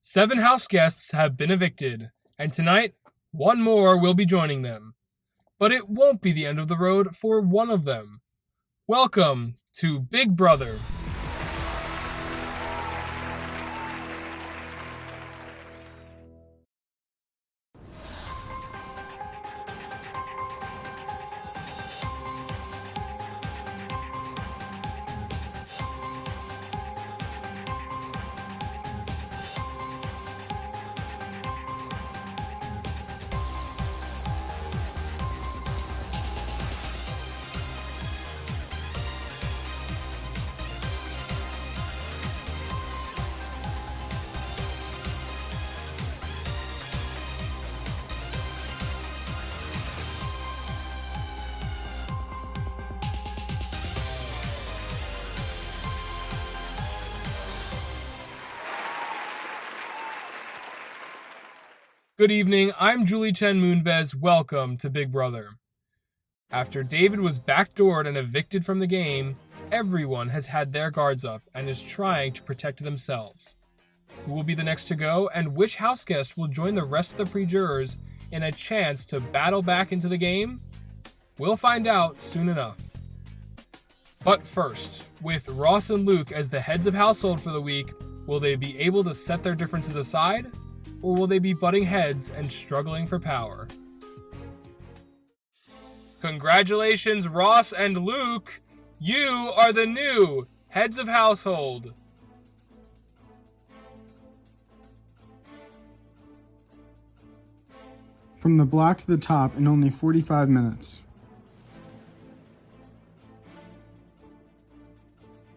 7 house guests have been evicted, and tonight, one more will be joining them. But it won't be the end of the road for one of them. Welcome to Big Brother. Good evening, I'm Julie Chen Moonves. Welcome to Big Brother. After David was backdoored and evicted from the game, everyone has had their guards up and is trying to protect themselves. Who will be the next to go, and which house guest will join the rest of the pre-jurors in a chance to battle back into the game? We'll find out soon enough. But first, with Ross and Luke as the heads of household for the week, will they be able to set their differences aside? Or will they be butting heads and struggling for power? Congratulations, Ross and Luke! You are the new heads of household. From the block to the top in only 45 minutes.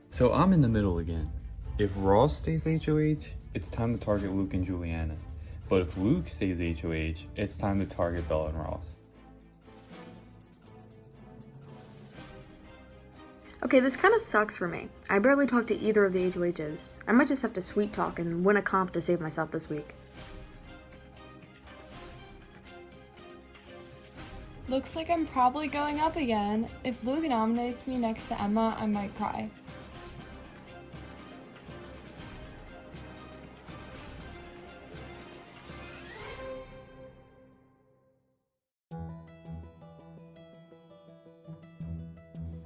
So I'm in the middle again. If Ross stays HOH, it's time to target Luke and Juliana. But if Luke stays HOH, it's time to target Bella and Ross. Okay, this kind of sucks for me. I barely talk to either of the HOHs. I might just have to sweet talk and win a comp to save myself this week. Looks like I'm probably going up again. If Luke nominates me next to Emma, I might cry.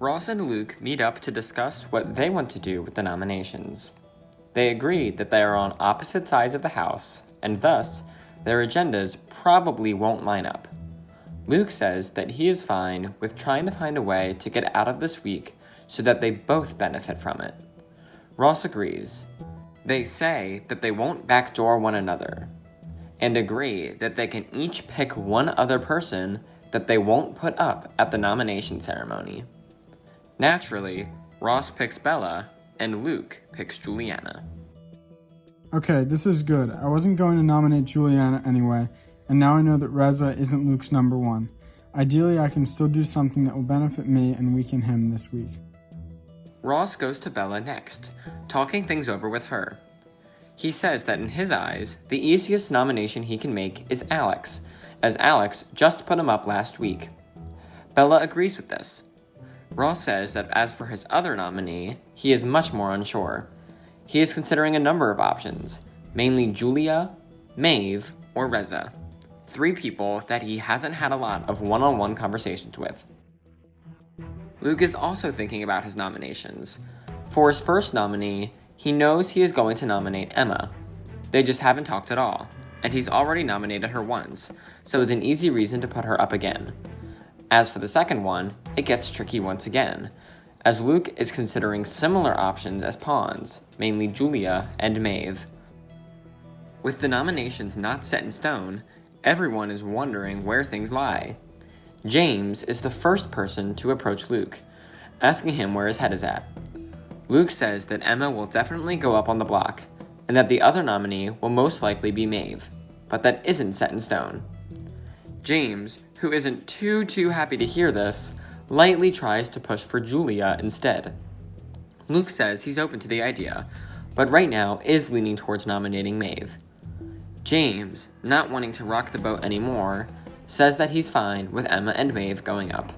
Ross and Luke meet up to discuss what they want to do with the nominations. They agree that they are on opposite sides of the house, and thus, their agendas probably won't line up. Luke says that he is fine with trying to find a way to get out of this week so that they both benefit from it. Ross agrees. They say that they won't backdoor one another, and agree that they can each pick one other person that they won't put up at the nomination ceremony. Naturally, Ross picks Bella, and Luke picks Juliana. Okay, this is good. I wasn't going to nominate Juliana anyway, and now I know that Reza isn't Luke's number one. Ideally, I can still do something that will benefit me and weaken him this week. Ross goes to Bella next, talking things over with her. He says that in his eyes, the easiest nomination he can make is Alex, as Alex just put him up last week. Bella agrees with this. Ross says that as for his other nominee, he is much more unsure. He is considering a number of options, mainly Julia, Maeve, or Reza. 3 people that he hasn't had a lot of one-on-one conversations with. Luke is also thinking about his nominations. For his first nominee, he knows he is going to nominate Emma. They just haven't talked at all, and he's already nominated her once, so it's an easy reason to put her up again. As for the second one, it gets tricky once again, as Luke is considering similar options as pawns, mainly Julia and Maeve. With the nominations not set in stone, everyone is wondering where things lie. James is the first person to approach Luke, asking him where his head is at. Luke says that Emma will definitely go up on the block, and that the other nominee will most likely be Maeve, but that isn't set in stone. James, who isn't too happy to hear this, lightly tries to push for Julia instead. Luke says he's open to the idea, but right now is leaning towards nominating Maeve. James, not wanting to rock the boat anymore, says that he's fine with Emma and Maeve going up.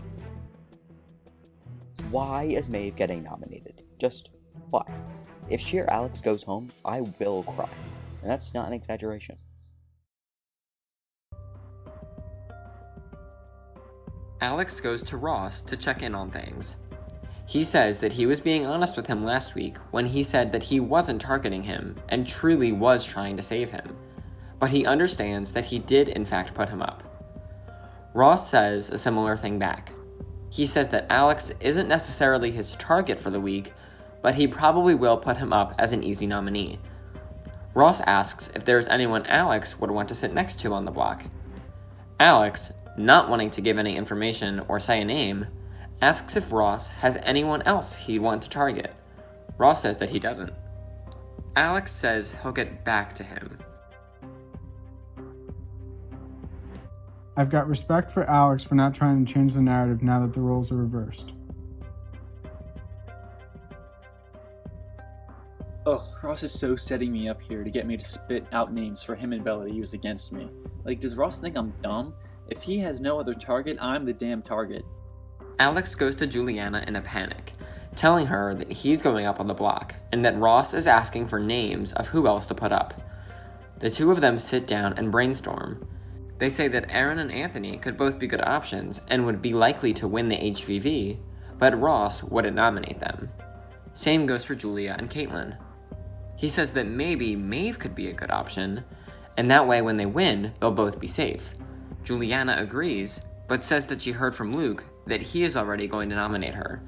Why is Maeve getting nominated? Just why? If she or Alex goes home, I will cry. and that's not an exaggeration. Alex goes to Ross to check in on things. He says that he was being honest with him last week when he said that he wasn't targeting him and truly was trying to save him, but he understands that he did in fact put him up. Ross says a similar thing back. He says that Alex isn't necessarily his target for the week, but he probably will put him up as an easy nominee. Ross asks if there's anyone Alex would want to sit next to on the block. Alex, not wanting to give any information or say a name, asks if Ross has anyone else he'd want to target. Ross says that he doesn't. Alex says he'll get back to him. I've got respect for Alex for not trying to change the narrative now that the roles are reversed. Oh, Ross is so setting me up here to get me to spit out names for him and Bella to use against me. Like, does Ross think I'm dumb? If he has no other target, I'm the damn target. Alex goes to Juliana in a panic, telling her that he's going up on the block and that Ross is asking for names of who else to put up. The two of them sit down and brainstorm. They say that Aaron and Anthony could both be good options and would be likely to win the HVV, but Ross wouldn't nominate them. Same goes for Julia and Caitlin. He says that maybe Maeve could be a good option, and that way when they win, they'll both be safe. Juliana agrees, but says that she heard from Luke that he is already going to nominate her.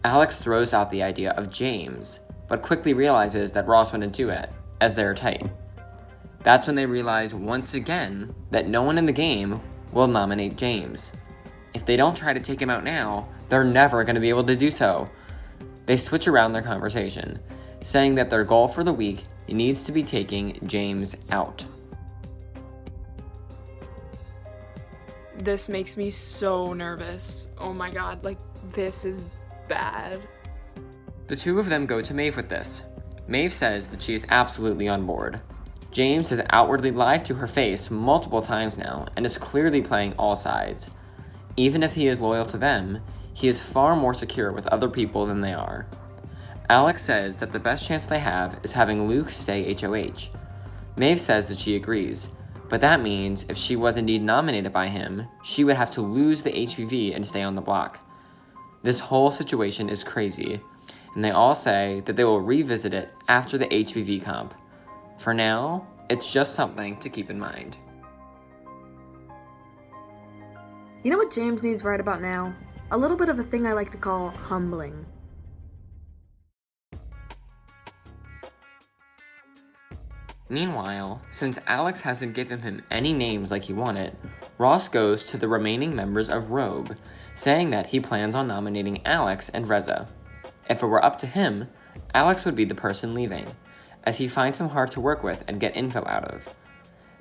Alex throws out the idea of James, but quickly realizes that Ross wouldn't do it, as they are tight. That's when they realize once again that no one in the game will nominate James. If they don't try to take him out now, they're never going to be able to do so. They switch around their conversation, saying that their goal for the week needs to be taking James out. This makes me so nervous. Oh my god, like, this is bad. The two of them go to Maeve with this. Maeve says that she is absolutely on board. James has outwardly lied to her face multiple times now and is clearly playing all sides. Even if he is loyal to them, he is far more secure with other people than they are. Alex says that the best chance they have is having Luke stay HOH. Maeve says that she agrees, but that means if she was indeed nominated by him, she would have to lose the HVV and stay on the block. This whole situation is crazy, and they all say that they will revisit it after the HVV comp. For now, it's just something to keep in mind. You know what James needs right about now? A little bit of a thing I like to call humbling. Meanwhile, since Alex hasn't given him any names like he wanted, Ross goes to the remaining members of Rogue, saying that he plans on nominating Alex and Reza. If it were up to him, Alex would be the person leaving, as he finds him hard to work with and get info out of.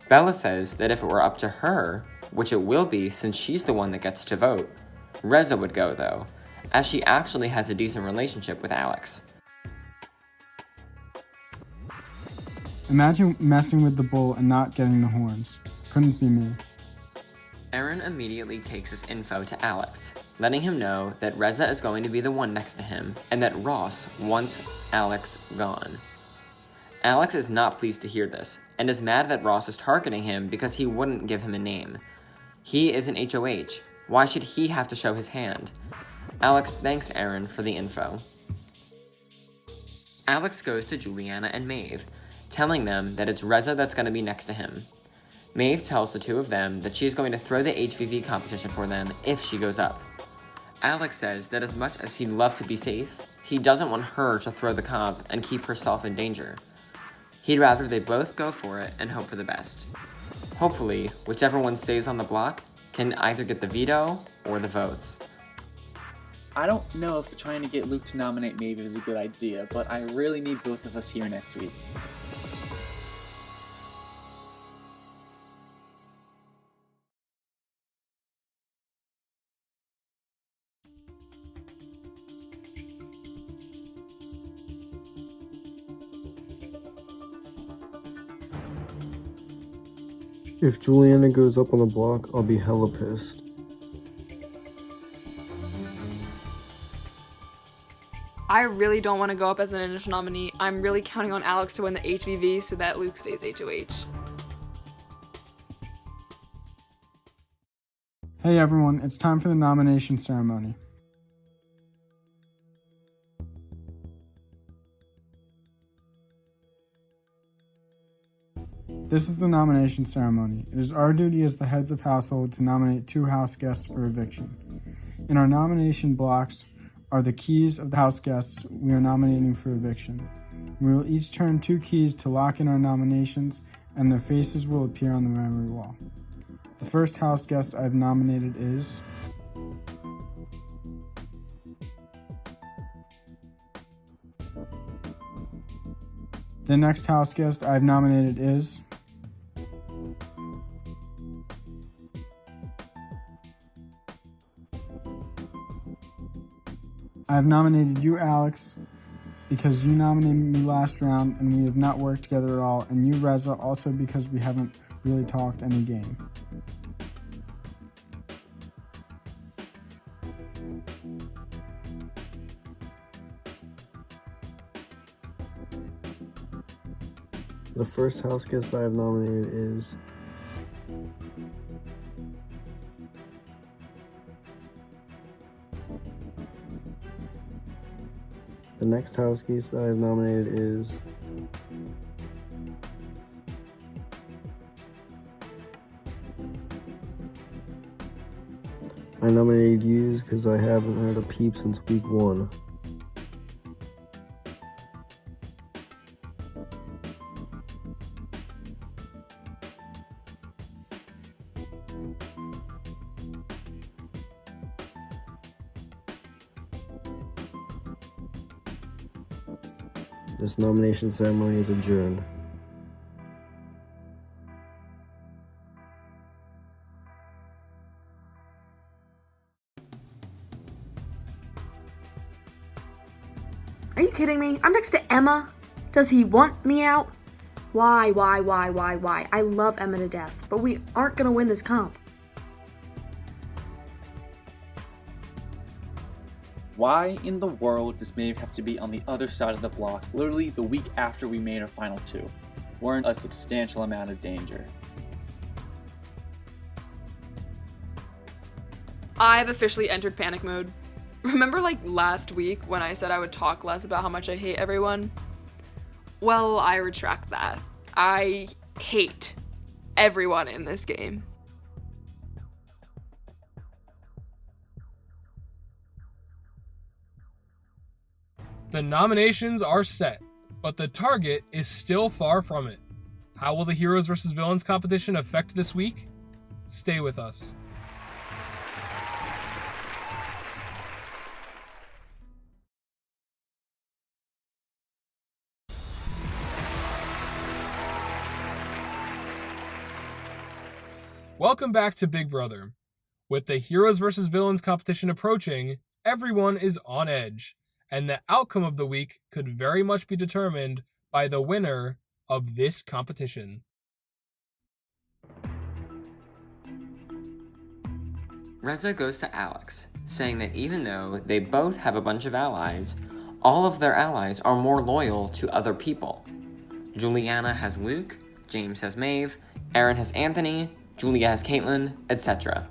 Bella says that if it were up to her, which it will be since she's the one that gets to vote, Reza would go though, as she actually has a decent relationship with Alex. Imagine messing with the bull and not getting the horns. Couldn't be me. Aaron immediately takes this info to Alex, letting him know that Reza is going to be the one next to him and that Ross wants Alex gone. Alex is not pleased to hear this and is mad that Ross is targeting him because he wouldn't give him a name. He is an HOH. Why should he have to show his hand? Alex thanks Aaron for the info. Alex goes to Juliana and Maeve, telling them that it's Reza that's going to be next to him. Maeve tells the two of them that she's going to throw the HVV competition for them if she goes up. Alex says that as much as he'd love to be safe, he doesn't want her to throw the comp and keep herself in danger. He'd rather they both go for it and hope for the best. Hopefully, whichever one stays on the block can either get the veto or the votes. I don't know if trying to get Luke to nominate Maeve is a good idea, but I really need both of us here next week. If Juliana goes up on the block, I'll be hella pissed. I really don't want to go up as an initial nominee. I'm really counting on Alex to win the HVV so that Luke stays HOH. Hey everyone, it's time for the nomination ceremony. This is the nomination ceremony. It is our duty as the heads of household to nominate 2 house guests for eviction. In our nomination blocks are the keys of the house guests we are nominating for eviction. We will each turn 2 keys to lock in our nominations, and their faces will appear on the memory wall. The first house guest I've nominated is... The next house guest I've nominated is... I've nominated you, Alex, because you nominated me last round and we have not worked together at all, and you, Reza, also because we haven't really talked any game. The first house guest I have nominated is... The next house guest that I have nominated is... I nominated you because I haven't heard a peep since week 1. This nomination ceremony is adjourned. Are you kidding me? I'm next to Emma. Does he want me out? Why? I love Emma to death, but we aren't gonna win this comp. Why in the world does Maeve have to be on the other side of the block literally the week after we made our final 2? We're in a substantial amount of danger. I've officially entered panic mode. Remember last week when I said I would talk less about how much I hate everyone? Well, I retract that. I hate everyone in this game. The nominations are set, but the target is still far from it. How will the Heroes vs. Villains competition affect this week? Stay with us. Welcome back to Big Brother. With the Heroes vs. Villains competition approaching, everyone is on edge, and the outcome of the week could very much be determined by the winner of this competition. Reza goes to Alex, saying that even though they both have a bunch of allies, all of their allies are more loyal to other people. Juliana has Luke, James has Maeve, Aaron has Anthony, Julia has Caitlyn, etc.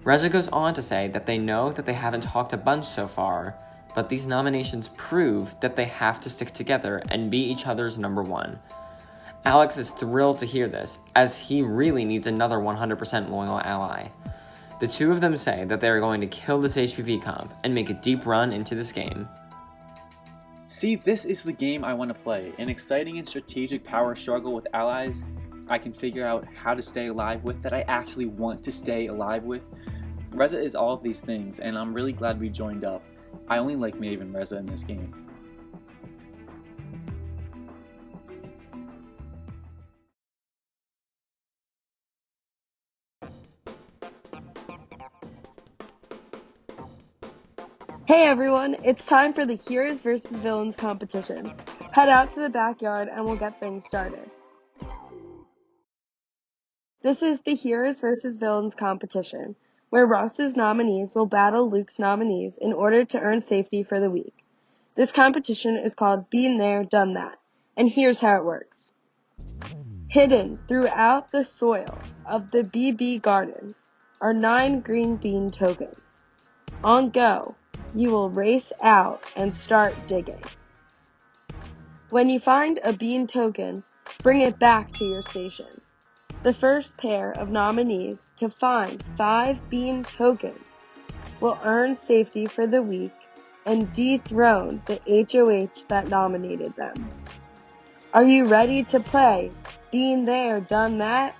Reza goes on to say that they know that they haven't talked a bunch so far, but these nominations prove that they have to stick together and be each other's number 1. Alex is thrilled to hear this, as he really needs another 100% loyal ally. The two of them say that they are going to kill this HPV comp and make a deep run into this game. See, this is the game I want to play. An exciting and strategic power struggle with allies I can figure out how to stay alive with, that I actually want to stay alive with. Reza is all of these things, and I'm really glad we joined up. I only like Maeve and Reza in this game. Hey everyone, it's time for the Heroes vs. Villains competition. Head out to the backyard and we'll get things started. This is the Heroes vs. Villains competition, where Ross's nominees will battle Luke's nominees in order to earn safety for the week. This competition is called Been There, Done That, and here's how it works. Hidden throughout the soil of the BB garden are 9 green bean tokens. On go, you will race out and start digging. When you find a bean token, bring it back to your station. The first pair of nominees to find 5 bean tokens will earn safety for the week and dethrone the HOH that nominated them. Are you ready to play Been There, Done That?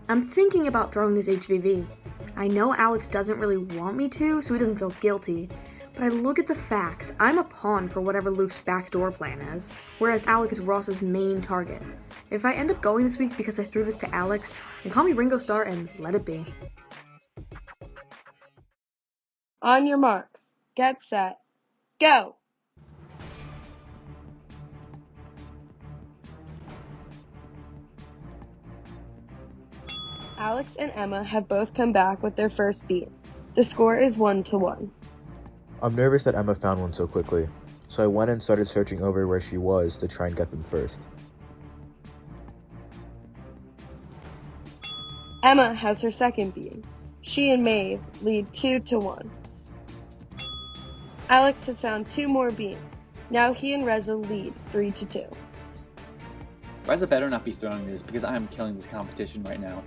I'm thinking about throwing this HVV. I know Alex doesn't really want me to, so he doesn't feel guilty, but I look at the facts. I'm a pawn for whatever Luke's backdoor plan is, whereas Alex is Ross's main target. If I end up going this week because I threw this to Alex, then call me Ringo Starr and let it be. On your marks, get set, go! Alex and Emma have both come back with their first beat. The score is 1-1. I'm nervous that Emma found one so quickly, so I went and started searching over where she was to try and get them first. Emma has her second beat. She and Maeve lead 2-1. Alex has found 2 more beans. Now he and Reza lead 3-2. Reza better not be throwing this because I am killing this competition right now.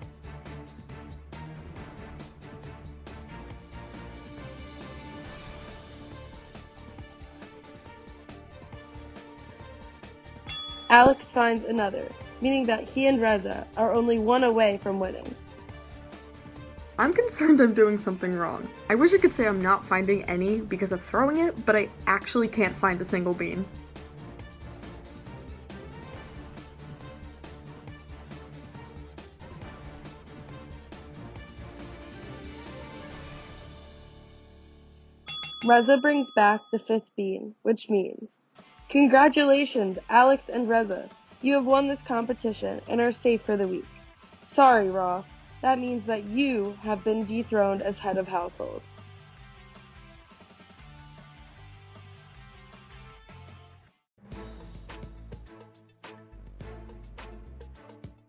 Alex finds another, meaning that he and Reza are only 1 away from winning. I'm concerned I'm doing something wrong. I wish I could say I'm not finding any because of throwing it, but I actually can't find a single bean. Reza brings back the 5th bean, which means, congratulations, Alex and Reza. You have won this competition and are safe for the week. Sorry, Ross. That means that you have been dethroned as head of household.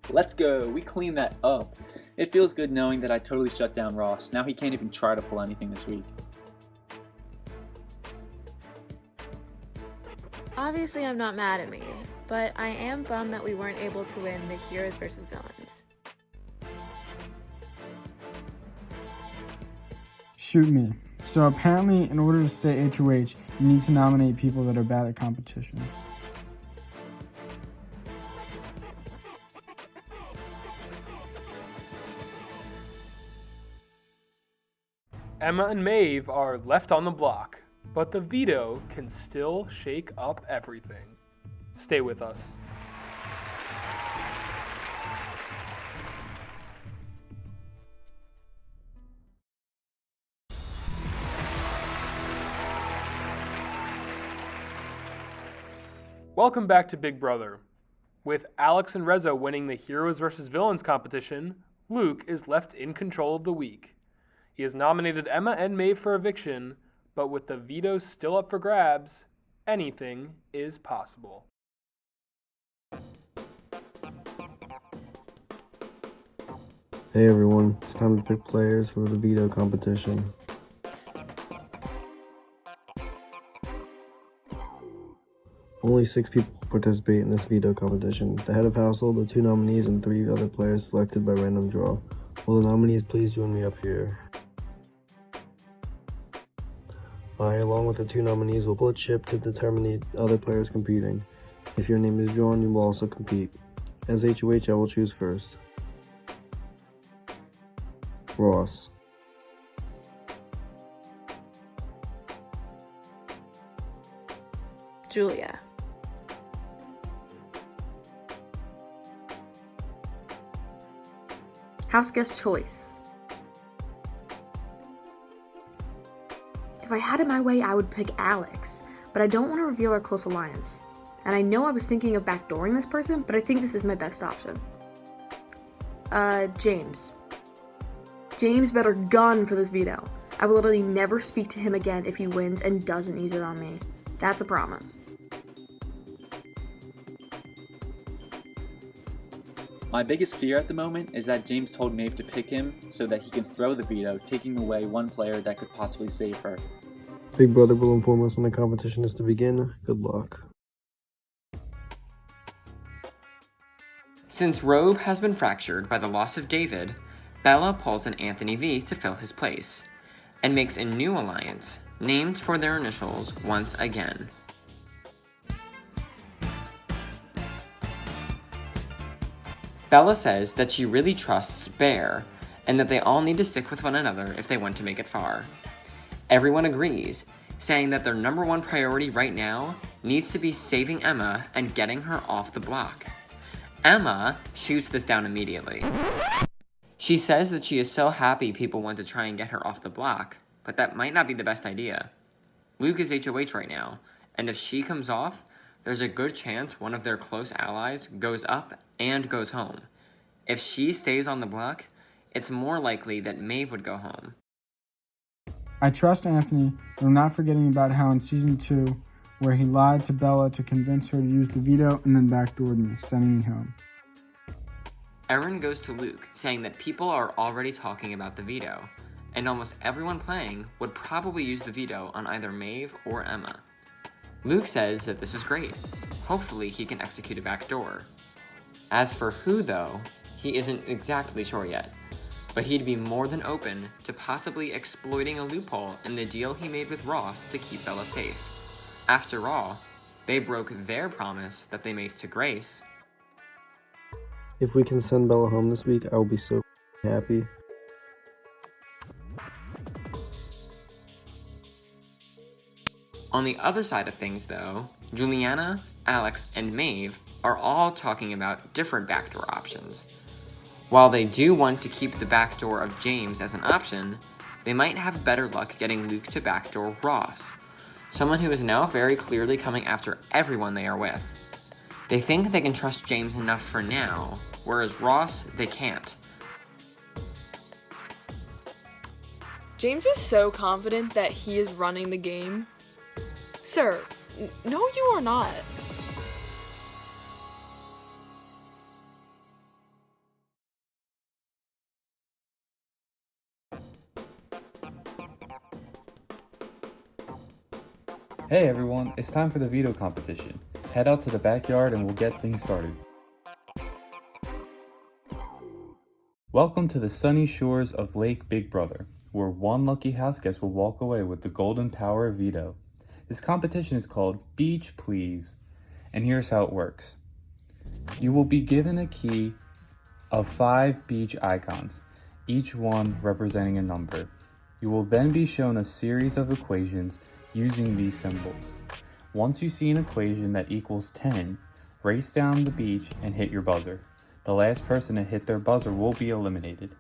Let's go, we cleaned that up. It feels good knowing that I totally shut down Ross. Now he can't even try to pull anything this week. Obviously I'm not mad at Maeve, but I am bummed that we weren't able to win the heroes versus villains. Shoot me. So apparently, in order to stay HOH, you need to nominate people that are bad at competitions. Emma and Maeve are left on the block, but the veto can still shake up everything. Stay with us. Welcome back to Big Brother. With Alex and Reza winning the Heroes vs. Villains competition, Luke is left in control of the week. He has nominated Emma and Maeve for eviction, but with the veto still up for grabs, anything is possible. Hey everyone, it's time to pick players for the veto competition. Only 6 people participate in this veto competition. The head of household, the 2 nominees, and 3 other players selected by random draw. Will the nominees please join me up here? I, along with the 2 nominees, will pull a chip to determine the other players competing. If your name is drawn, you will also compete. As HOH, I will choose first. Ross. Julia. Houseguest choice. If I had it my way, I would pick Alex, but I don't want to reveal our close alliance. And I know I was thinking of backdooring this person, but I think this is my best option. James. James better gun for this veto. I will literally never speak to him again if he wins and doesn't use it on me. That's a promise. My biggest fear at the moment is that James told Maeve to pick him so that he can throw the veto, taking away one player that could possibly save her. Big Brother will inform us when the competition is to begin. Good luck. Since Robe has been fractured by the loss of David, Bella pulls in Anthony V to fill his place, and makes a new alliance, named for their initials once again. Bella says that she really trusts Bear, and that they all need to stick with one another if they want to make it far. Everyone agrees, saying that their number one priority right now needs to be saving Emma and getting her off the block. Emma shoots this down immediately. She says that she is so happy people want to try and get her off the block, but that might not be the best idea. Luke is HOH right now, and if she comes off, there's a good chance one of their close allies goes up and goes home. If she stays on the block, it's more likely that Maeve would go home. I trust Anthony, but I'm not forgetting about how in Season 2, where he lied to Bella to convince her to use the veto and then backdoored me, sending me home. Erin goes to Luke, saying that people are already talking about the veto, and almost everyone playing would probably use the veto on either Maeve or Emma. Luke says that this is great. Hopefully he can execute a backdoor. As for who, though, he isn't exactly sure yet, but he'd be more than open to possibly exploiting a loophole in the deal he made with Ross to keep Bella safe. After all, they broke their promise that they made to Grace. If we can send Bella home this week, I will be so happy. On the other side of things, though, Juliana, Alex, and Maeve are all talking about different backdoor options. While they do want to keep the backdoor of James as an option, they might have better luck getting Luke to backdoor Ross, someone who is now very clearly coming after everyone they are with. They think they can trust James enough for now, whereas Ross, they can't. James is so confident that he is running the game. Sir, no, you are not. Hey everyone, it's time for the veto competition. Head out to the backyard and we'll get things started. Welcome to the sunny shores of Lake Big Brother, where one lucky house guest will walk away with the golden power of veto. This competition is called Beach Please, and here's how it works. You will be given a key of 5 beach icons, each one representing a number. You will then be shown a series of equations using these symbols. Once you see an equation that equals 10, race down the beach and hit your buzzer. The last person to hit their buzzer will be eliminated.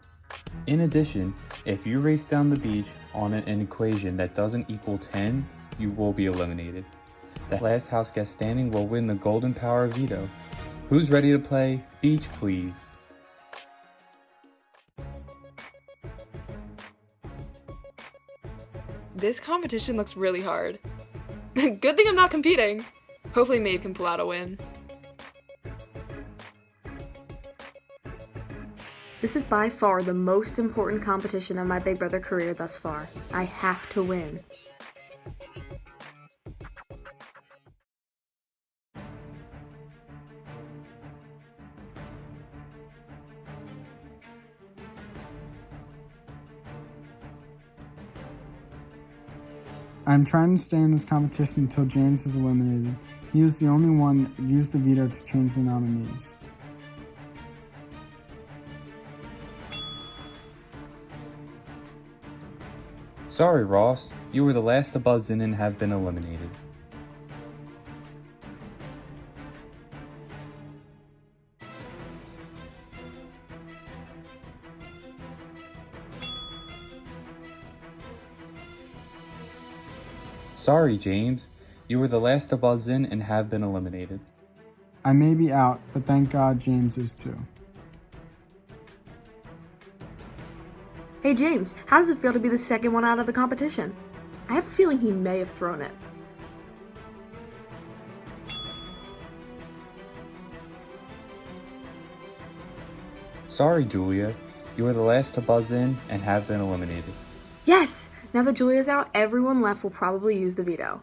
In addition, if you race down the beach on an equation that doesn't equal 10, you will be eliminated. The last house guest standing will win the golden power of veto. Who's ready to play Beach Please? This competition looks really hard. Good thing I'm not competing. Hopefully Maeve can pull out a win. This is by far the most important competition of my Big Brother career thus far. I have to win. I'm trying to stay in this competition until James is eliminated. He is the only one that used the veto to change the nominees. Sorry, Ross. You were the last to buzz in and have been eliminated. Sorry, James. You were the last to buzz in and have been eliminated. I may be out, but thank God James is too. Hey James, how does it feel to be the second one out of the competition? I have a feeling he may have thrown it. Sorry, Julia. You were the last to buzz in and have been eliminated. Yes! Now that Julia's out, everyone left will probably use the veto.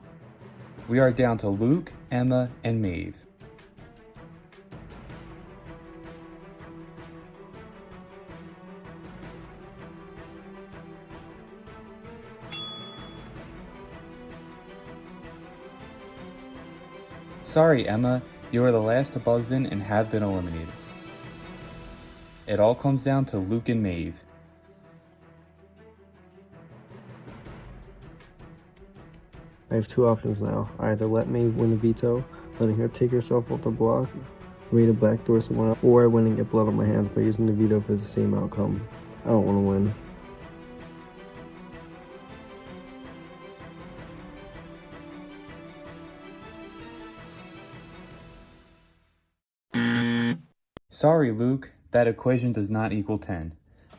We are down to Luke, Emma, and Maeve. Sorry, Emma. You are the last to buzz in and have been eliminated. It all comes down to Luke and Maeve. I have two options now. I either let Maeve win the veto, letting her take herself off the block for me to backdoor someone else, or I win and get blood on my hands by using the veto for the same outcome. I don't want to win. Sorry, Luke, that equation does not equal 10,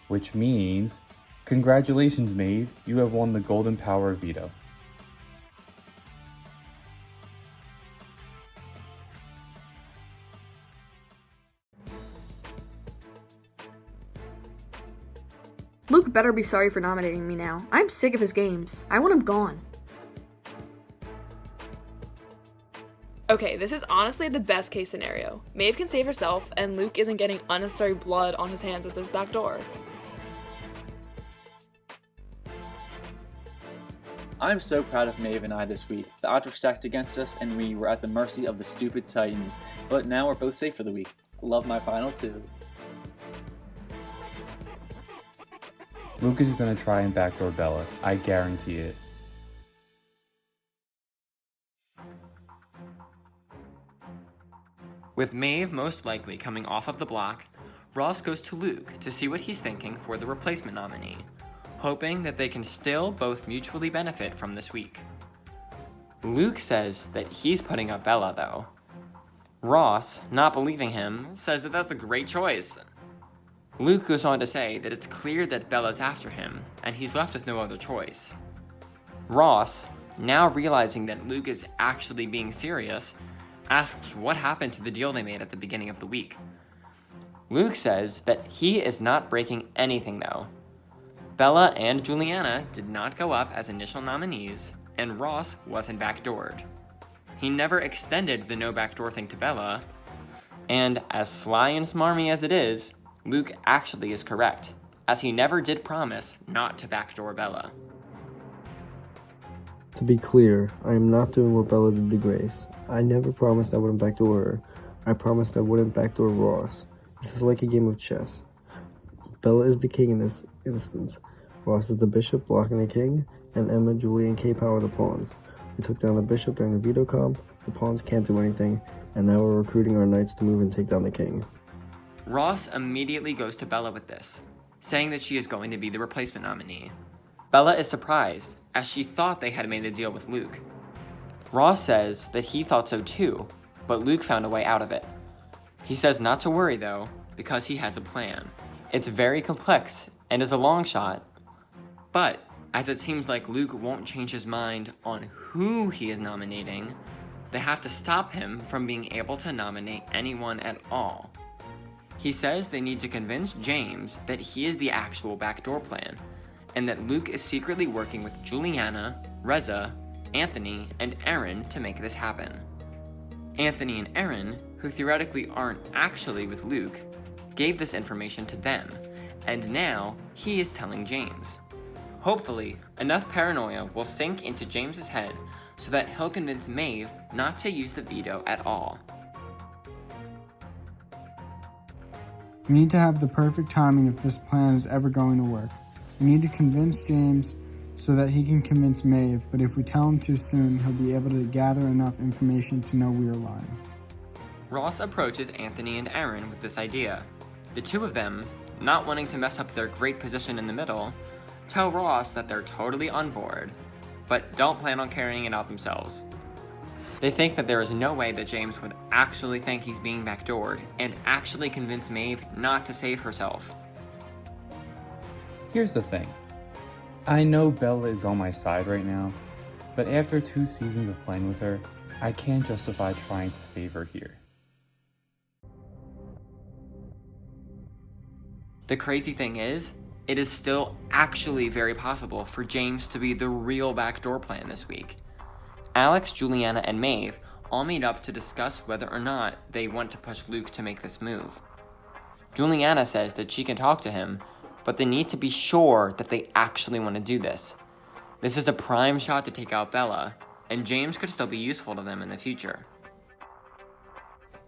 which means, congratulations, Maeve, you have won the golden power veto. Luke better be sorry for nominating me now. I'm sick of his games. I want him gone. Okay, this is honestly the best case scenario. Maeve can save herself, and Luke isn't getting unnecessary blood on his hands with this backdoor. I'm so proud of Maeve and I this week. The odds were stacked against us, and we were at the mercy of the stupid Titans. But now we're both safe for the week. Love my final two. Luke is going to try and backdoor Bella. I guarantee it. With Maeve most likely coming off of the block, Ross goes to Luke to see what he's thinking for the replacement nominee, hoping that they can still both mutually benefit from this week. Luke says that he's putting up Bella though. Ross, not believing him, says that that's a great choice. Luke goes on to say that it's clear that Bella's after him, and he's left with no other choice. Ross, now realizing that Luke is actually being serious, asks what happened to the deal they made at the beginning of the week. Luke says that he is not breaking anything though. Bella and Juliana did not go up as initial nominees, and Ross wasn't backdoored. He never extended the no backdoor thing to Bella, and as sly and smarmy as it is, Luke actually is correct, as he never did promise not to backdoor Bella. To be clear, I am not doing what Bella did to Grace. I never promised I wouldn't backdoor her. I promised I wouldn't backdoor Ross. This is like a game of chess. Bella is the king in this instance. Ross is the bishop blocking the king, and Emma, Julie, and K-Power the pawns. We took down the bishop during the veto comp, the pawns can't do anything, and now we're recruiting our knights to move and take down the king. Ross immediately goes to Bella with this, saying that she is going to be the replacement nominee. Bella is surprised, as she thought they had made a deal with Luke. Ross says that he thought so too, but Luke found a way out of it. He says not to worry though, because he has a plan. It's very complex and is a long shot, but as it seems like Luke won't change his mind on who he is nominating, they have to stop him from being able to nominate anyone at all. He says they need to convince James that he is the actual backdoor plan, and that Luke is secretly working with Juliana, Reza, Anthony, and Aaron to make this happen. Anthony and Aaron, who theoretically aren't actually with Luke, gave this information to them, and now he is telling James. Hopefully, enough paranoia will sink into James's head so that he'll convince Maeve not to use the veto at all. We need to have the perfect timing if this plan is ever going to work. We need to convince James so that he can convince Maeve, but if we tell him too soon, he'll be able to gather enough information to know we are lying. Ross approaches Anthony and Aaron with this idea. The two of them, not wanting to mess up their great position in the middle, tell Ross that they're totally on board, but don't plan on carrying it out themselves. They think that there is no way that James would actually think he's being backdoored and actually convince Maeve not to save herself. Here's the thing. I know Bella is on my side right now, but after 2 seasons of playing with her, I can't justify trying to save her here. The crazy thing is, it is still actually very possible for James to be the real backdoor plan this week. Alex, Juliana, and Maeve all meet up to discuss whether or not they want to push Luke to make this move. Juliana says that she can talk to him, but they need to be sure that they actually want to do this. This is a prime shot to take out Bella, and James could still be useful to them in the future.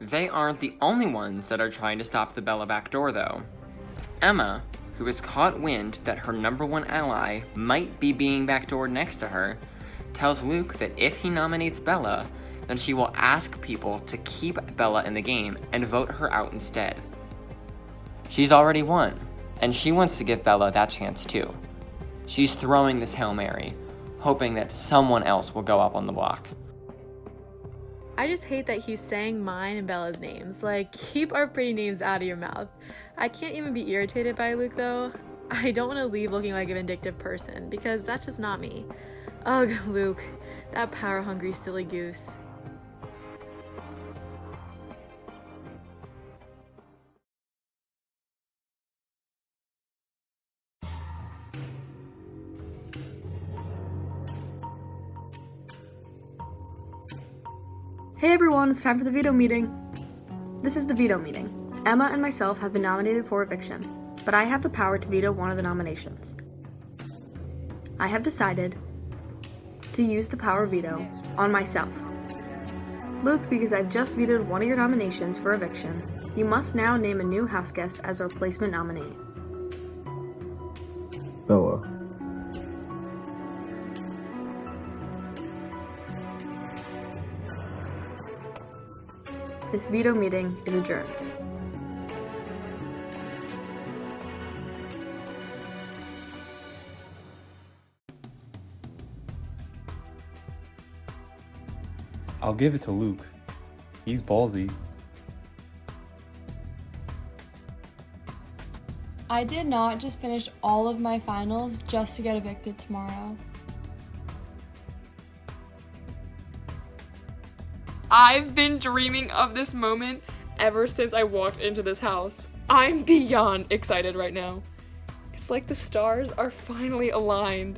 They aren't the only ones that are trying to stop the Bella backdoor, though. Emma, who has caught wind that her number one ally might be being backdoored next to her, tells Luke that if he nominates Bella, then she will ask people to keep Bella in the game and vote her out instead. She's already won, and she wants to give Bella that chance too. She's throwing this Hail Mary, hoping that someone else will go up on the block. I just hate that he's saying mine and Bella's names. Like, keep our pretty names out of your mouth. I can't even be irritated by Luke, though. I don't want to leave looking like a vindictive person, because that's just not me. Ugh, Luke, that power-hungry silly goose. Hey everyone, it's time for the veto meeting. This is the veto meeting. Emma and myself have been nominated for eviction, but I have the power to veto one of the nominations. I have decided to use the power veto on myself. Luke, because I've just vetoed one of your nominations for eviction, you must now name a new house guest as a replacement nominee. Bella. This veto meeting is adjourned. I'll give it to Luke. He's ballsy. I did not just finish all of my finals just to get evicted tomorrow. I've been dreaming of this moment ever since I walked into this house. I'm beyond excited right now. It's like the stars are finally aligned.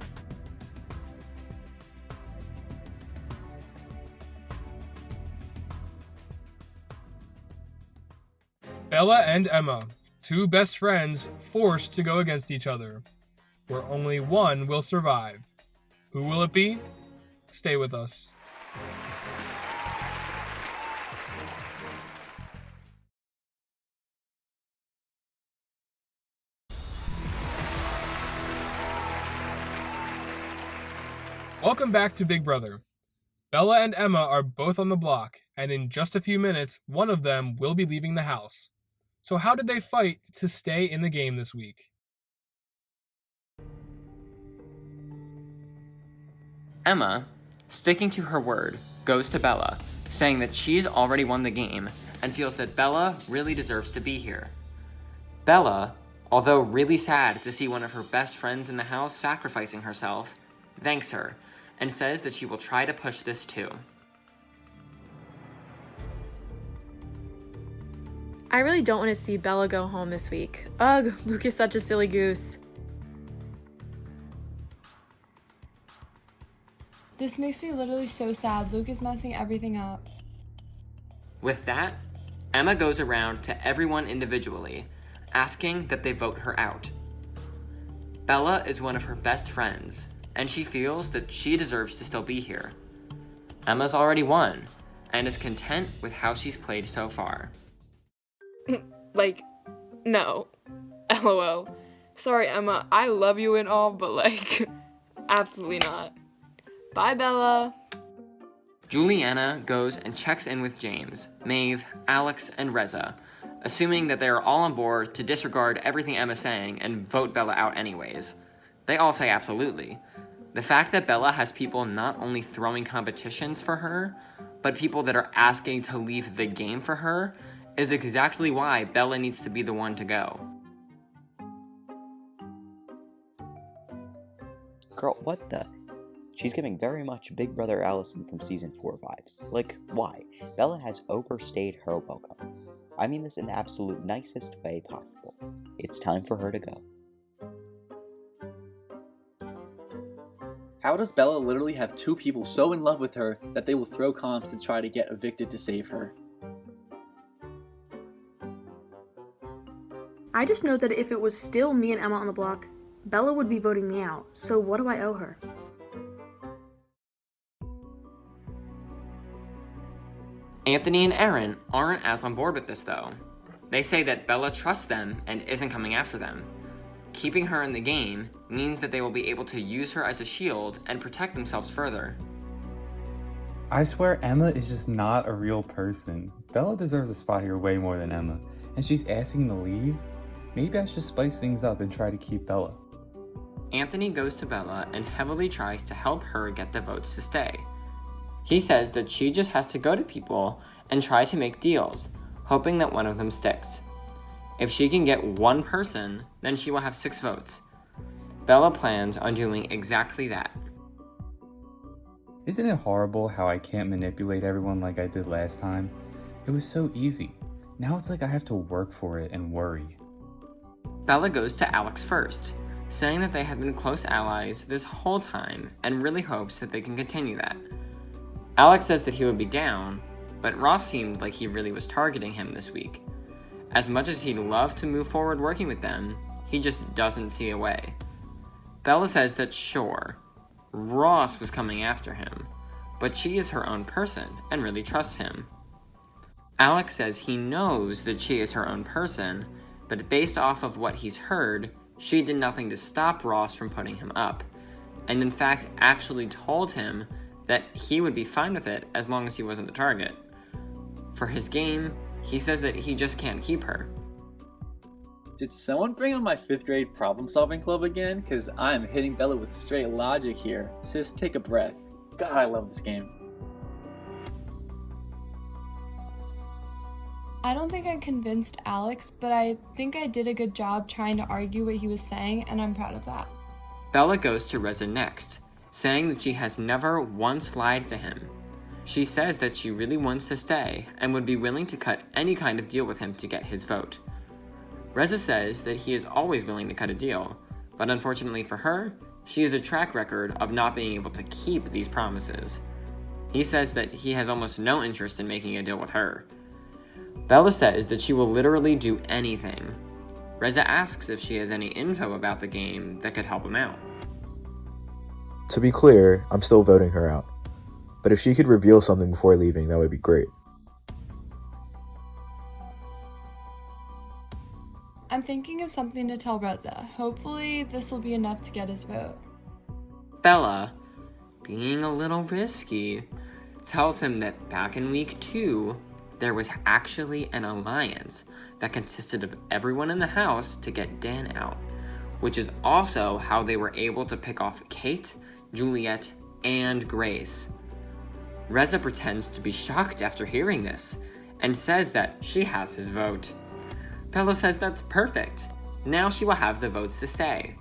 Bella and Emma, two best friends forced to go against each other, where only one will survive. Who will it be? Stay with us. Welcome back to Big Brother. Bella and Emma are both on the block, and in just a few minutes, one of them will be leaving the house. So how did they fight to stay in the game this week? Emma, sticking to her word, goes to Bella, saying that she's already won the game and feels that Bella really deserves to be here. Bella, although really sad to see one of her best friends in the house sacrificing herself, thanks her and says that she will try to push this too. I really don't want to see Bella go home this week. Ugh, Luke is such a silly goose. This makes me literally so sad. Luke is messing everything up. With that, Emma goes around to everyone individually, asking that they vote her out. Bella is one of her best friends, and she feels that she deserves to still be here. Emma's already won, and is content with how she's played so far. Like, no. LOL. Sorry, Emma, I love you and all, but like, absolutely not. Bye, Bella. Juliana goes and checks in with James, Maeve, Alex, and Reza, assuming that they are all on board to disregard everything Emma's saying and vote Bella out anyways. They all say absolutely. The fact that Bella has people not only throwing competitions for her, but people that are asking to leave the game for her, is exactly why Bella needs to be the one to go. Girl, what the? She's giving very much Big Brother Allison from Season 4 vibes. Like, why? Bella has overstayed her welcome. I mean this in the absolute nicest way possible. It's time for her to go. How does Bella literally have two people so in love with her that they will throw comps to try to get evicted to save her? I just know that if it was still me and Emma on the block, Bella would be voting me out, so what do I owe her? Anthony and Aaron aren't as on board with this though. They say that Bella trusts them and isn't coming after them. Keeping her in the game means that they will be able to use her as a shield and protect themselves further. I swear Emma is just not a real person. Bella deserves a spot here way more than Emma, and she's asking to leave? Maybe I should spice things up and try to keep Bella. Anthony goes to Bella and heavily tries to help her get the votes to stay. He says that she just has to go to people and try to make deals, hoping that one of them sticks. If she can get one person, then she will have 6 votes. Bella plans on doing exactly that. Isn't it horrible how I can't manipulate everyone like I did last time? It was so easy. Now it's like I have to work for it and worry. Bella goes to Alex first, saying that they have been close allies this whole time and really hopes that they can continue that. Alex says that he would be down, but Ross seemed like he really was targeting him this week. As much as he'd love to move forward working with them, he just doesn't see a way. Bella says that sure, Ross was coming after him, but she is her own person and really trusts him. Alex says he knows that she is her own person, but based off of what he's heard, she did nothing to stop Ross from putting him up, and in fact actually told him that he would be fine with it as long as he wasn't the target. For his game, he says that he just can't keep her. Did someone bring on my 5th grade problem solving club again? Cause I'm hitting Bella with straight logic here. Sis, take a breath. God, I love this game. I don't think I convinced Alex, but I think I did a good job trying to argue what he was saying, and I'm proud of that. Bella goes to Reza next, saying that she has never once lied to him. She says that she really wants to stay and would be willing to cut any kind of deal with him to get his vote. Reza says that he is always willing to cut a deal, but unfortunately for her, she has a track record of not being able to keep these promises. He says that he has almost no interest in making a deal with her. Bella says that she will literally do anything. Reza asks if she has any info about the game that could help him out. To be clear, I'm still voting her out. But if she could reveal something before leaving, that would be great. I'm thinking of something to tell Reza. Hopefully this will be enough to get his vote. Bella, being a little risky, tells him that back in week 2, there was actually an alliance that consisted of everyone in the house to get Dan out, which is also how they were able to pick off Kate, Juliet, and Grace. Reza pretends to be shocked after hearing this, and says that she has his vote. Bella says that's perfect. Now she will have the votes to stay.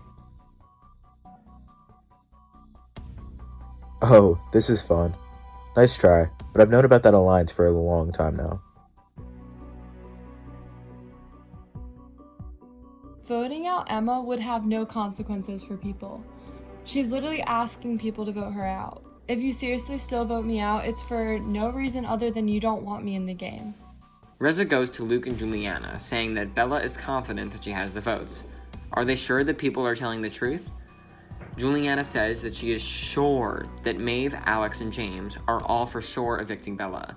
Oh, this is fun. Nice try, but I've known about that alliance for a long time now. Voting out Emma would have no consequences for people. She's literally asking people to vote her out. If you seriously still vote me out, it's for no reason other than you don't want me in the game. Reza goes to Luke and Juliana, saying that Bella is confident that she has the votes. Are they sure that people are telling the truth? Juliana says that she is sure that Maeve, Alex, and James are all for sure evicting Bella.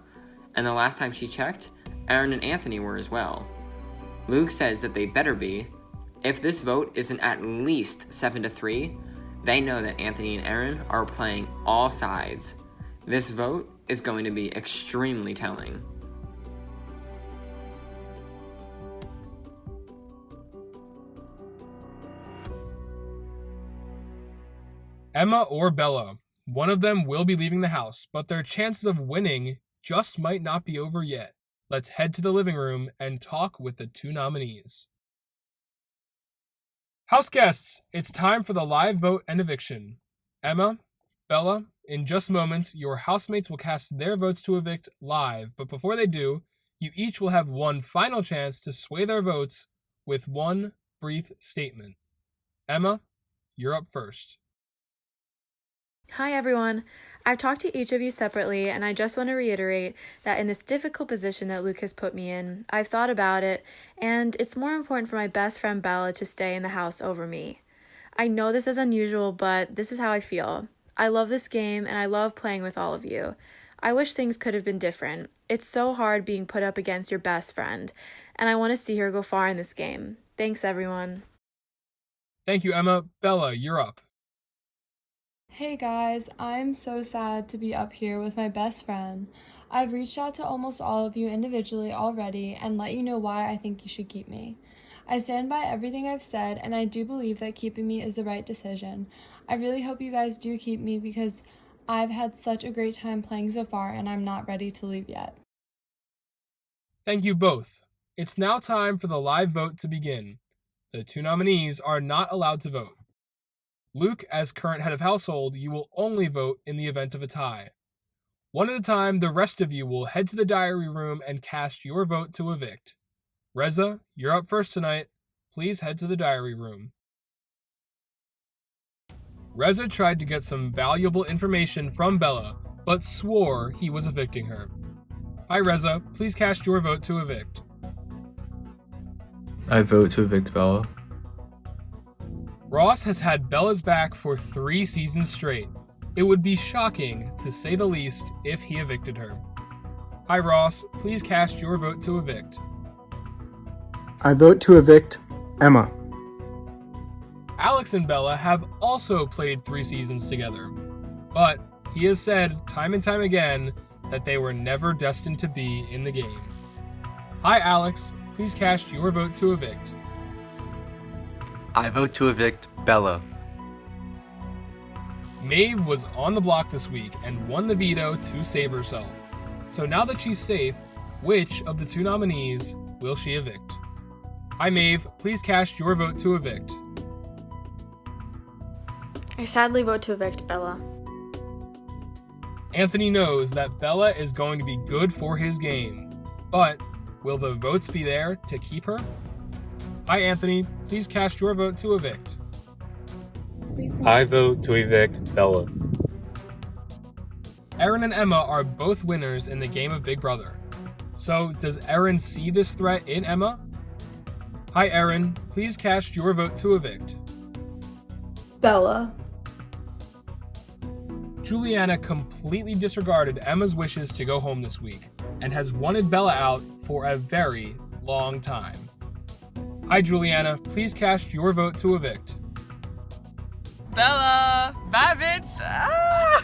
And the last time she checked, Aaron and Anthony were as well. Luke says that they better be. If this vote isn't at least 7-3, they know that Anthony and Aaron are playing all sides. This vote is going to be extremely telling. Emma or Bella, one of them will be leaving the house, but their chances of winning just might not be over yet. Let's head to the living room and talk with the 2 nominees. House guests, it's time for the live vote and eviction. Emma, Bella, in just moments, your housemates will cast their votes to evict live, but before they do, you each will have one final chance to sway their votes with one brief statement. Emma, you're up first. Hi everyone. I've talked to each of you separately, and I just want to reiterate that in this difficult position that Luke has put me in, I've thought about it, and it's more important for my best friend Bella to stay in the house over me. I know this is unusual, but this is how I feel. I love this game, and I love playing with all of you. I wish things could have been different. It's so hard being put up against your best friend, and I want to see her go far in this game. Thanks, everyone. Thank you, Emma. Bella, you're up. Hey guys, I'm so sad to be up here with my best friend. I've reached out to almost all of you individually already and let you know why I think you should keep me. I stand by everything I've said, and I do believe that keeping me is the right decision. I really hope you guys do keep me because I've had such a great time playing so far and I'm not ready to leave yet. Thank you both. It's now time for the live vote to begin. The two nominees are not allowed to vote. Luke, as current head of household, you will only vote in the event of a tie. One at a time, the rest of you will head to the diary room and cast your vote to evict. Reza, you're up first tonight. Please head to the diary room. Reza tried to get some valuable information from Bella, but swore he was evicting her. Hi Reza, please cast your vote to evict. I vote to evict Bella. Ross has had Bella's back for 3 seasons straight. It would be shocking, to say the least, if he evicted her. Hi Ross, please cast your vote to evict. I vote to evict Emma. Alex and Bella have also played 3 seasons together, but he has said time and time again that they were never destined to be in the game. Hi Alex, please cast your vote to evict. I vote to evict Bella. Maeve was on the block this week and won the veto to save herself. So now that she's safe, which of the 2 nominees will she evict? Hi Maeve, please cast your vote to evict. I sadly vote to evict Bella. Anthony knows that Bella is going to be good for his game, but will the votes be there to keep her? Hi Anthony, please cast your vote to evict. I vote to evict Bella. Erin and Emma are both winners in the game of Big Brother. So does Erin see this threat in Emma? Hi Erin, please cast your vote to evict. Bella. Juliana completely disregarded Emma's wishes to go home this week and has wanted Bella out for a very long time. Hi Juliana, please cast your vote to evict. Bella! Bye, bitch! Ah!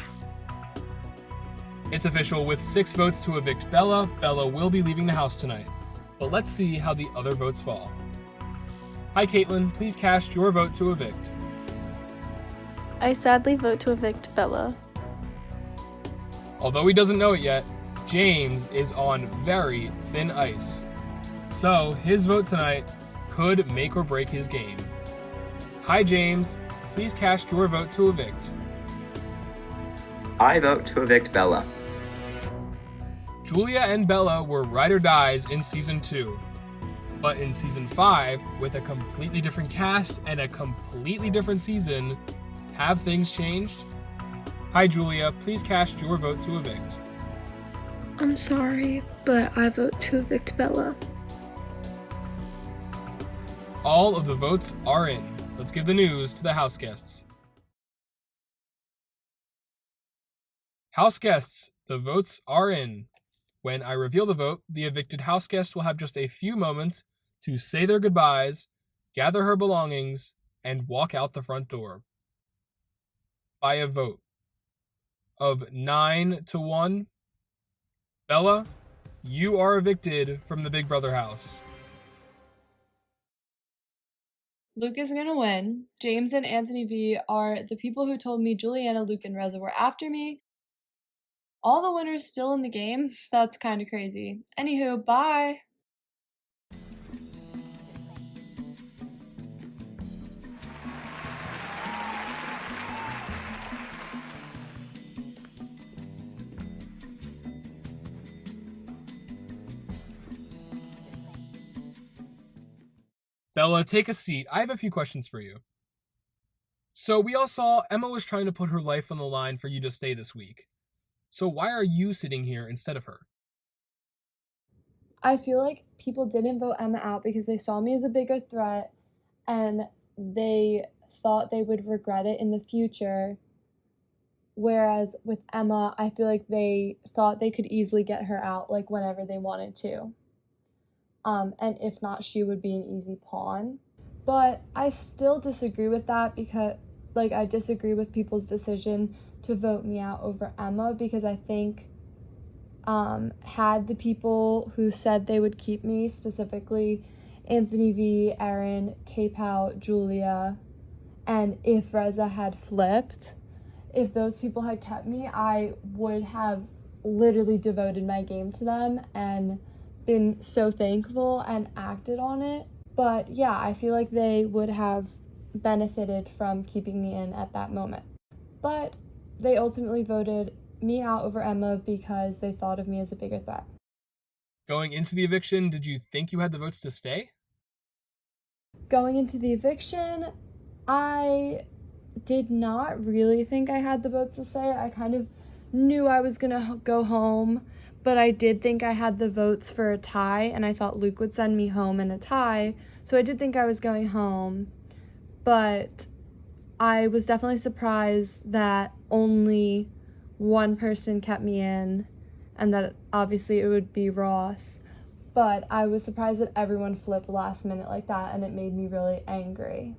It's official, with 6 votes to evict Bella, Bella will be leaving the house tonight. But let's see how the other votes fall. Hi Caitlin, please cast your vote to evict. I sadly vote to evict Bella. Although he doesn't know it yet, James is on very thin ice. So his vote tonight could make or break his game. Hi James, please cast your vote to evict. I vote to evict Bella. Julia and Bella were ride or dies in season 2. But in season 5, with a completely different cast and a completely different season, have things changed? Hi Julia, please cast your vote to evict. I'm sorry, but I vote to evict Bella. All of the votes are in. Let's give the news to the house guests. House guests, the votes are in. When I reveal the vote, the evicted house guest will have just a few moments to say their goodbyes, gather her belongings, and walk out the front door. By a vote of 9-1, Bella, you are evicted from the Big Brother house. Luke is gonna win. James and Anthony V are the people who told me Juliana, Luke, and Reza were after me. All the winners still in the game. That's kind of crazy. Anywho, bye! Bella, take a seat. I have a few questions for you. So we all saw Emma was trying to put her life on the line for you to stay this week. So why are you sitting here instead of her? I feel like people didn't vote Emma out because they saw me as a bigger threat and they thought they would regret it in the future. Whereas with Emma, I feel like they thought they could easily get her out like whenever they wanted to. And if not, she would be an easy pawn. But I still disagree with that because I disagree with people's decision to vote me out over Emma because I think had the people who said they would keep me, specifically Anthony V, Erin, K-Pow, Julia, and if Reza had flipped, if those people had kept me, I would have literally devoted my game to them and been so thankful and acted on it. But yeah, I feel like they would have benefited from keeping me in at that moment. But they ultimately voted me out over Emma because they thought of me as a bigger threat. Going into the eviction, did you think you had the votes to stay? Going into the eviction, I did not really think I had the votes to stay. I kind of knew I was gonna go home, but I did think I had the votes for a tie, and I thought Luke would send me home in a tie, so I did think I was going home, but I was definitely surprised that only one person kept me in, and that obviously it would be Ross, but I was surprised that everyone flipped last minute like that, and it made me really angry.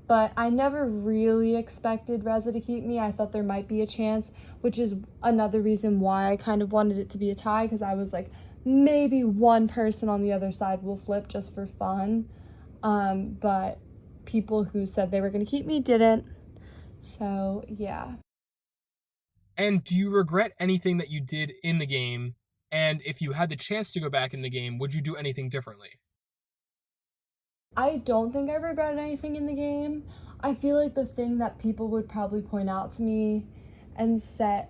But I never really expected Reza to keep me. I thought there might be a chance, which is another reason why I kind of wanted it to be a tie, because I was like, maybe one person on the other side will flip just for fun. But people who said they were going to keep me didn't. So, yeah. And do you regret anything that you did in the game? And if you had the chance to go back in the game, would you do anything differently? I don't think I regret anything in the game. I feel like the thing that people would probably point out to me and say,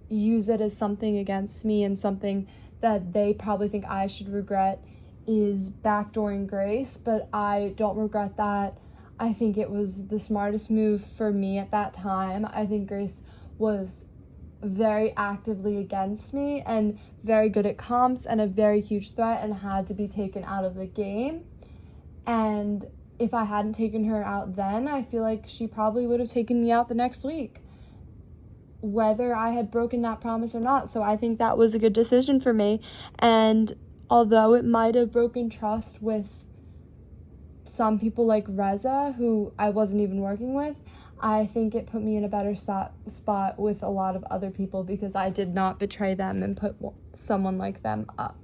use it as something against me and something that they probably think I should regret is backdooring Grace, but I don't regret that. I think it was the smartest move for me at that time. I think Grace was very actively against me and very good at comps and a very huge threat and had to be taken out of the game. And if I hadn't taken her out then, I feel like she probably would have taken me out the next week, whether I had broken that promise or not. So I think that was a good decision for me. And although it might have broken trust with some people like Reza, who I wasn't even working with, I think it put me in a better spot with a lot of other people because I did not betray them and put someone like them up.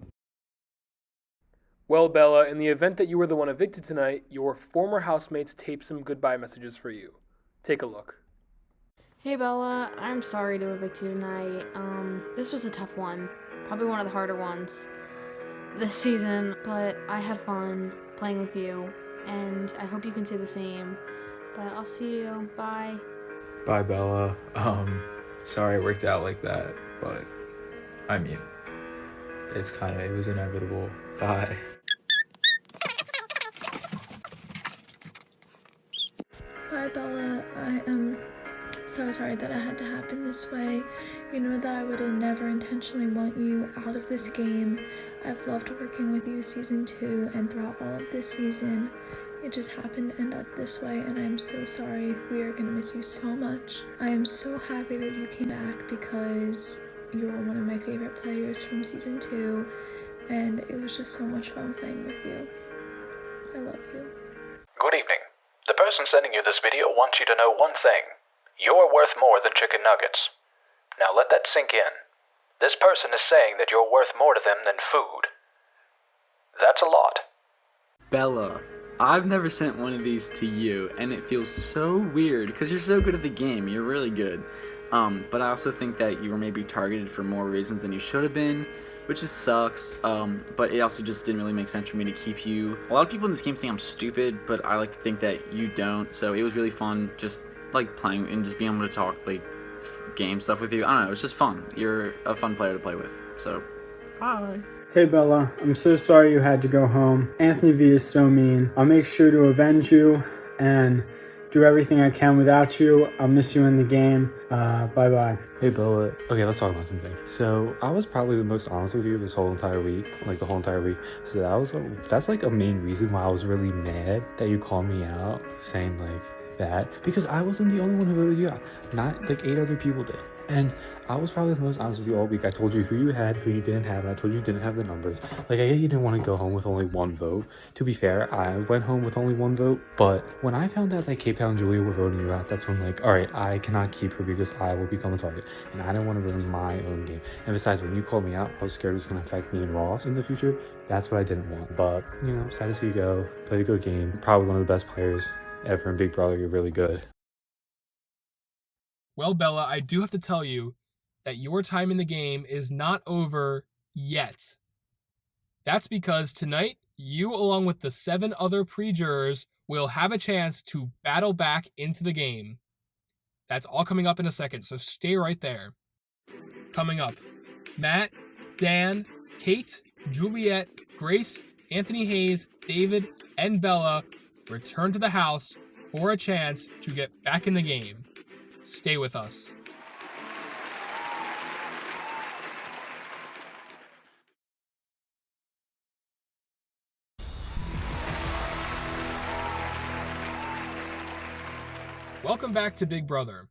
Well, Bella, in the event that you were the one evicted tonight, your former housemates taped some goodbye messages for you. Take a look. Hey Bella, I'm sorry to evict you tonight. This was a tough one. Probably one of the harder ones this season, but I had fun playing with you, and I hope you can say the same. But I'll see you. Bye. Bye, Bella. Sorry it worked out like that, but I mean, it was inevitable. Bye. Bye, Bella. I am so sorry that it had to happen this way. You know that I would never intentionally want you out of this game. I've loved working with you season 2 and throughout all of this season. It just happened to end up this way, and I'm so sorry. We are going to miss you so much. I am so happy that you came back because you're one of my favorite players from season 2, and it was just so much fun playing with you. I love you. Good evening. The person sending you this video wants you to know one thing. You're worth more than chicken nuggets. Now let that sink in. This person is saying that you're worth more to them than food. That's a lot. Bella, I've never sent one of these to you, and it feels so weird because you're so good at the game. You're really good. But I also think that you were maybe targeted for more reasons than you should have been, which just sucks. But it also just didn't really make sense for me to keep you. A lot of people in this game think I'm stupid, but I like to think that you don't. So it was really fun just playing and just being able to talk game stuff with you. I don't know, it's just fun. You're a fun player to play with. So, bye. Hey Bella, I'm so sorry you had to go home. Anthony V is so mean. I'll make sure to avenge you and do everything I can without you. I'll miss you in the game. Bye-bye. Hey Bella, okay, let's talk about something. So I was probably the most honest with you this whole entire week, like the whole entire week. So that's like a main reason why I was really mad that you called me out, saying like that, because I wasn't the only one who voted you out. Not like 8 other people did. And I was probably the most honest with you all week. I told you who you had, who you didn't have, and I told you didn't have the numbers. Like, I get you didn't want to go home with only 1 vote. To be fair, I went home with only 1 vote. But when I found out that K-Pal and Julia were voting you out, that's when, like, all right, I cannot keep her because I will become a target. And I didn't want to ruin my own game. And besides, when you called me out, I was scared it was going to affect me and Ross in the future. That's what I didn't want. But, you know, sad to see you go. Played a good game. Probably one of the best players ever in Big Brother. You're really good. Well, Bella, I do have to tell you that your time in the game is not over yet. That's because tonight, you along with the 7 other pre-jurors will have a chance to battle back into the game. That's all coming up in a second, so stay right there. Coming up, Matt, Dan, Kate, Juliet, Grace, Anthony Hayes, David, and Bella return to the house for a chance to get back in the game. Stay with us. Welcome back to Big Brother.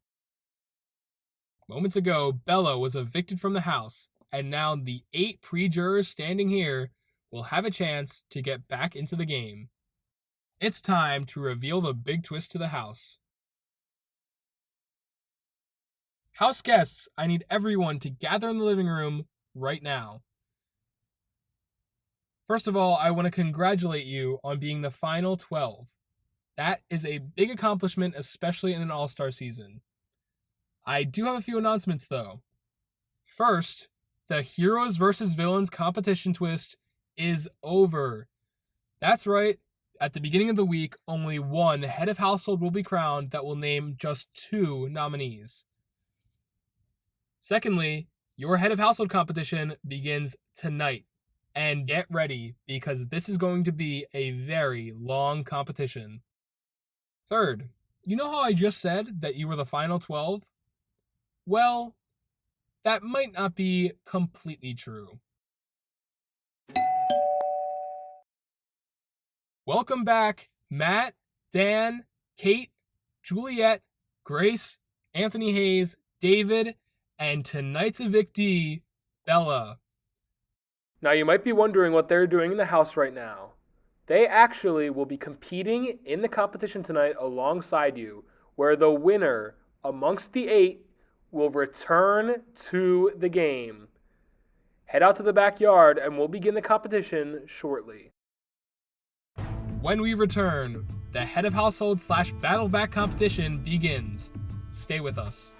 Moments ago, Bella was evicted from the house, and now the 8 pre-jurors standing here will have a chance to get back into the game. It's time to reveal the big twist to the house. House guests, I need everyone to gather in the living room right now. First of all, I want to congratulate you on being the final 12. That is a big accomplishment, especially in an all-star season. I do have a few announcements, though. First, the Heroes vs. Villains competition twist is over. That's right, at the beginning of the week, only 1 head of household will be crowned that will name just 2 nominees. Secondly, your head of household competition begins tonight. And get ready, because this is going to be a very long competition. Third, you know how I just said that you were the final 12? Well, that might not be completely true. Welcome back, Matt, Dan, Kate, Juliet, Grace, Anthony Hayes, David, and tonight's evictee, Bella. Now you might be wondering what they're doing in the house right now. They actually will be competing in the competition tonight alongside you, where the winner amongst the 8 will return to the game. Head out to the backyard and we'll begin the competition shortly. When we return, the head of household / battle back competition begins. Stay with us.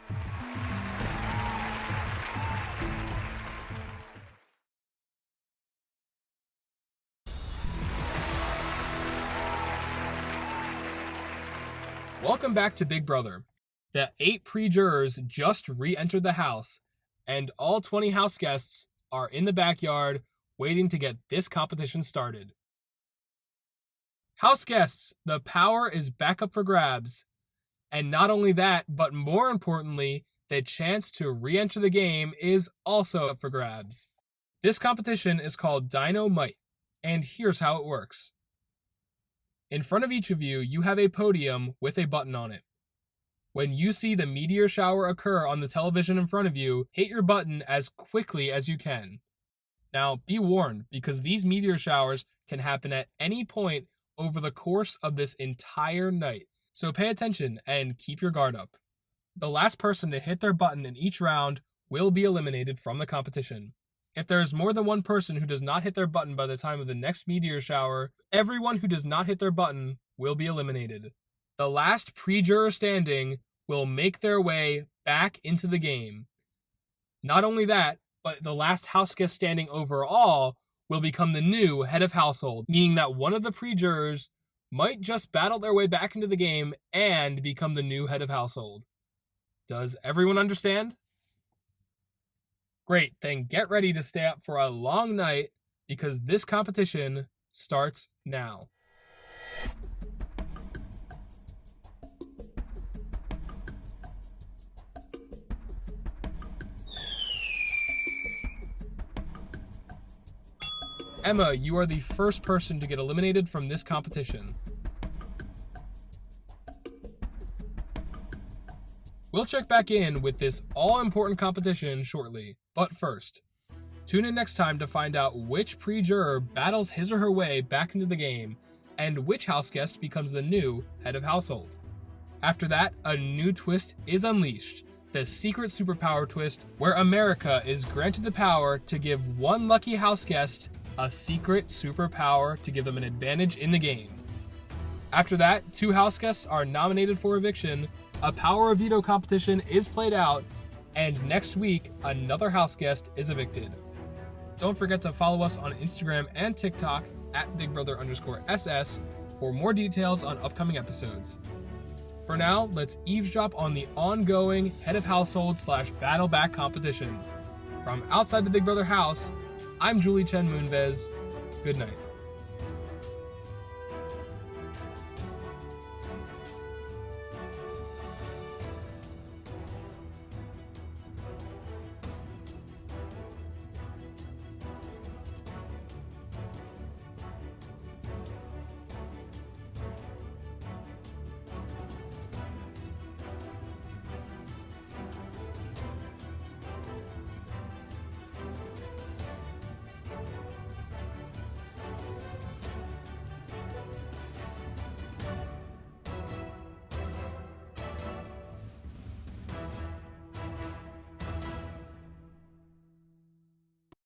Welcome back to Big Brother. The 8 pre-jurors just re-entered the house, and all 20 house guests are in the backyard waiting to get this competition started. House guests, the power is back up for grabs. And not only that, but more importantly, the chance to re-enter the game is also up for grabs. This competition is called Dynamite, and here's how it works. In front of each of you, you have a podium with a button on it. When you see the meteor shower occur on the television in front of you, hit your button as quickly as you can. Now, be warned, because these meteor showers can happen at any point over the course of this entire night. So pay attention and keep your guard up. The last person to hit their button in each round will be eliminated from the competition. If there is more than one person who does not hit their button by the time of the next meteor shower, everyone who does not hit their button will be eliminated. The last pre-juror standing will make their way back into the game. Not only that, but the last house guest standing overall will become the new head of household, meaning that one of the pre-jurors might just battle their way back into the game and become the new head of household. Does everyone understand? Great, then get ready to stay up for a long night because this competition starts now. Emma, you are the first person to get eliminated from this competition. We'll check back in with this all-important competition shortly, but first, tune in next time to find out which pre-juror battles his or her way back into the game, and which house guest becomes the new head of household. After that, a new twist is unleashed, the secret superpower twist, where America is granted the power to give one lucky house guest a secret superpower to give them an advantage in the game. After that, 2 house guests are nominated for eviction, a power of veto competition is played out, and next week, another house guest is evicted. Don't forget to follow us on Instagram and TikTok at BigBrother_SS for more details on upcoming episodes. For now, let's eavesdrop on the ongoing Head of Household / Battle Back competition. From outside the Big Brother house, I'm Julie Chen Moonves. Good night.